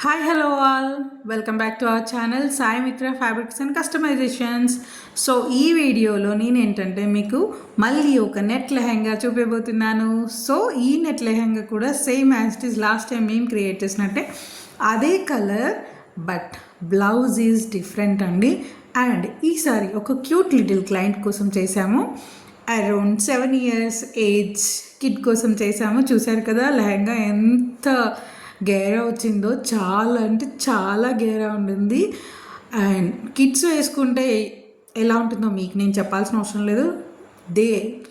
Hi hello all welcome back to our channel Sai మిత్ర fabrics and customisations. So ఈ వీడియోలో నేను ఏంటంటే మీకు మళ్ళీ ఒక నెట్ లెహెంగా చూపించబోతున్నాను. సో ఈ నెట్ లెహెంగా కూడా same as it is lost time మేము క్రియేట్ చేసినట్టే అదే colour, but blouse is different అండి. అండ్ ఈసారి ఒక క్యూట్ లిటిల్ క్లయింట్ కోసం చేశాము. అరౌండ్ 7 years ఏజ్ కిడ్ కోసం చేశాము. చూశారు కదా లెహెంగా ఎంత గేరా వచ్చిందో, చాలా అంటే చాలా గేరా ఉంటుంది. అండ్ కిడ్స్ వేసుకుంటే ఎలా ఉంటుందో మీకు నేను చెప్పాల్సిన అవసరం లేదు. They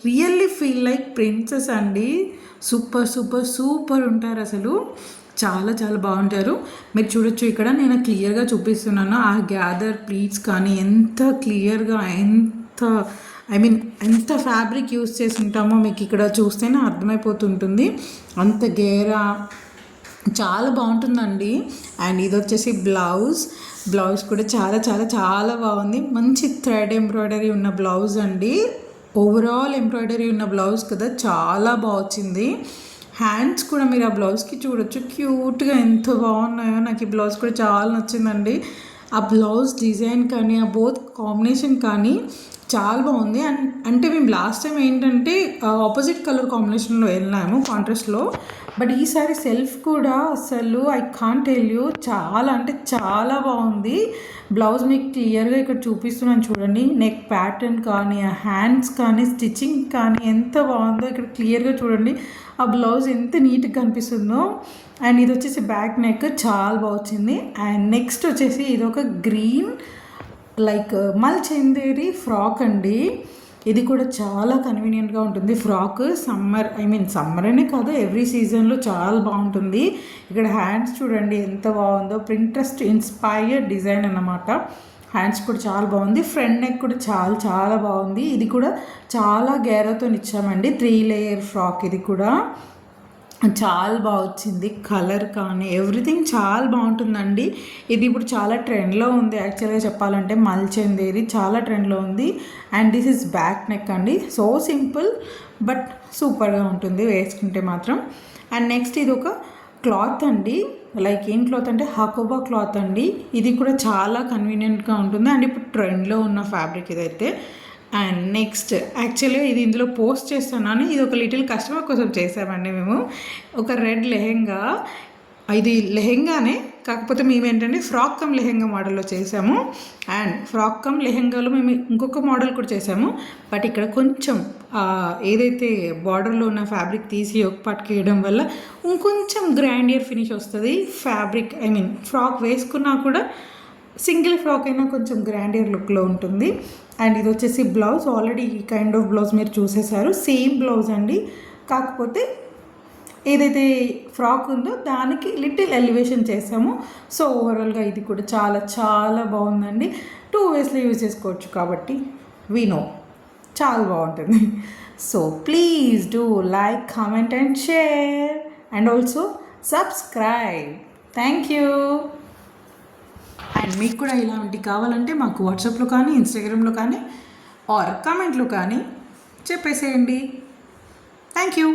really feel like princess అండి. సూపర్ సూపర్ సూపర్ ఉంటారు, అసలు చాలా చాలా బాగుంటారు. మీరు చూడొచ్చు, ఇక్కడ నేను క్లియర్గా చూపిస్తున్నాను. ఆ గ్యాదర్ ప్లీట్స్ కానీ ఎంత క్లియర్గా, ఎంత ఫ్యాబ్రిక్ యూస్ చేసి ఉంటామో మీకు ఇక్కడ చూస్తేనే అర్థమైపోతుంటుంది. అంత గేరా చాలా బాగుంటుందండి. అండ్ ఇది వచ్చేసి బ్లౌజ్ కూడా చాలా చాలా చాలా బాగుంది. మంచి థ్రెడ్ ఎంబ్రాయిడరీ ఉన్న బ్లౌజ్ అండి. ఓవరాల్ ఎంబ్రాయిడరీ ఉన్న బ్లౌజ్ కదా, చాలా బాగా వచ్చింది. హ్యాండ్స్ కూడా మీరు ఆ బ్లౌజ్కి చూడొచ్చు, క్యూట్గా ఎంత బాగున్నాయో. నాకు ఈ బ్లౌజ్ కూడా చాలా నచ్చిందండి. ఆ బ్లౌజ్ డిజైన్ కానీ, ఆ బోత్ కాంబినేషన్ కానీ చాలా బాగుంది. అంటే మేము లాస్ట్ టైం ఏంటంటే ఆపోజిట్ కలర్ కాంబినేషన్లో వెళ్ళాము కాంట్రాస్ట్లో, బట్ ఈసారి సెల్ఫ్ కూడా అసలు ఐ కాంట్ టెల్ యూ, చాలా అంటే చాలా బాగుంది. బ్లౌజ్ మీకు క్లియర్గా ఇక్కడ చూపిస్తున్నాను చూడండి. నెక్ ప్యాటర్న్ కానీ, ఆ హ్యాండ్స్ కానీ, స్టిచ్చింగ్ కానీ ఎంత బాగుందో ఇక్కడ క్లియర్గా చూడండి. ఆ బ్లౌజ్ ఎంత నీట్గా కనిపిస్తుందో. అండ్ ఇది వచ్చేసి బ్యాక్ నెక్ చాలా బాగా వచ్చింది. అండ్ నెక్స్ట్ వచ్చేసి ఇది ఒక గ్రీన్ లైక్ మల్ చందేరి ఫ్రాక్ అండి. ఇది కూడా చాలా కన్వీనియంట్గా ఉంటుంది ఫ్రాక్. సమ్మర్ అనే కాదు, ఎవ్రీ సీజన్లో చాలా బాగుంటుంది. ఇక్కడ హ్యాండ్స్ చూడండి ఎంత బాగుందో, ప్రింట్రెస్ట్ ఇన్స్పైర్డ్ డిజైన్ అన్నమాట. హ్యాండ్స్ కూడా చాలా బాగుంది. ఫ్రంట్ నెక్ కూడా చాలా చాలా బాగుంది. ఇది కూడా చాలా గేరాతో ఇచ్చామండి. 3 layer ఫ్రాక్. ఇది కూడా చాలా బాగా వచ్చింది. కలర్ కానీ ఎవ్రీథింగ్ చాలా బాగుంటుందండి. ఇది ఇప్పుడు చాలా ట్రెండ్లో ఉంది. యాక్చువల్గా చెప్పాలంటే మల్చందేరి చాలా ట్రెండ్లో ఉంది. And this is back neck అండి. సో సింపుల్ బట్ సూపర్గా ఉంటుంది వేసుకుంటే మాత్రం. అండ్ నెక్స్ట్ ఇది ఒక క్లాత్ అండి. లైక్ ఏం క్లాత్ అంటే హకోబా క్లాత్ అండి. ఇది కూడా చాలా కన్వీనియంట్గా ఉంటుంది. అండ్ ఇప్పుడు ట్రెండ్లో ఉన్న ఫ్యాబ్రిక్ ఇదైతే. అండ్ నెక్స్ట్ యాక్చువల్గా ఇది ఇందులో పోస్ట్ చేస్తున్నాను. ఇది ఒక లిటిల్ కస్టమర్ కోసం చేసామండి మేము. ఒక రెడ్ లెహెంగా, ఇది లెహెంగానే కాకపోతే మేము ఏంటంటే ఫ్రాక్ కమ్ లెహెంగా మోడల్లో చేసాము. అండ్ ఫ్రాక్ కమ్ లెహెంగాలో మేము ఇంకొక మోడల్ కూడా చేసాము. బట్ ఇక్కడ కొంచెం ఏదైతే బార్డర్లో ఉన్న ఫ్యాబ్రిక్ తీసి ఒక పార్ట్కి వేయడం వల్ల ఇంకొంచెం గ్రాండియర్ ఫినిష్ వస్తుంది. ఫ్యాబ్రిక్ ఫ్రాక్ వేసుకున్నా కూడా సింగిల్ ఫ్రాక్ అయినా కొంచెం గ్రాండియర్ లుక్లో ఉంటుంది. అండ్ ఇది వచ్చేసి బ్లౌజ్. ఆల్రెడీ ఈ కైండ్ ఆఫ్ బ్లౌజ్ మీరు చూసేశారు. సేమ్ బ్లౌజ్ అండి, కాకపోతే ఏదైతే ఫ్రాక్ ఉందో దానికి లిటిల్ ఎలివేషన్ చేసాము. సో ఓవరాల్గా ఇది కూడా చాలా చాలా బాగుందండి. 2 waysలో యూజ్ చేసుకోవచ్చు కాబట్టి వీ నో చాలా బాగుంటుంది. So please do like, comment and share and also subscribe. Thank you. And మీకు కూడా ఇలాంటివి కావాలంటే మాకు వాట్సాప్లో కానీ, ఇన్స్టాగ్రామ్లో కానీ, ఆర్ కామెంట్లో కానీ చెప్పేసేయండి. Thank you.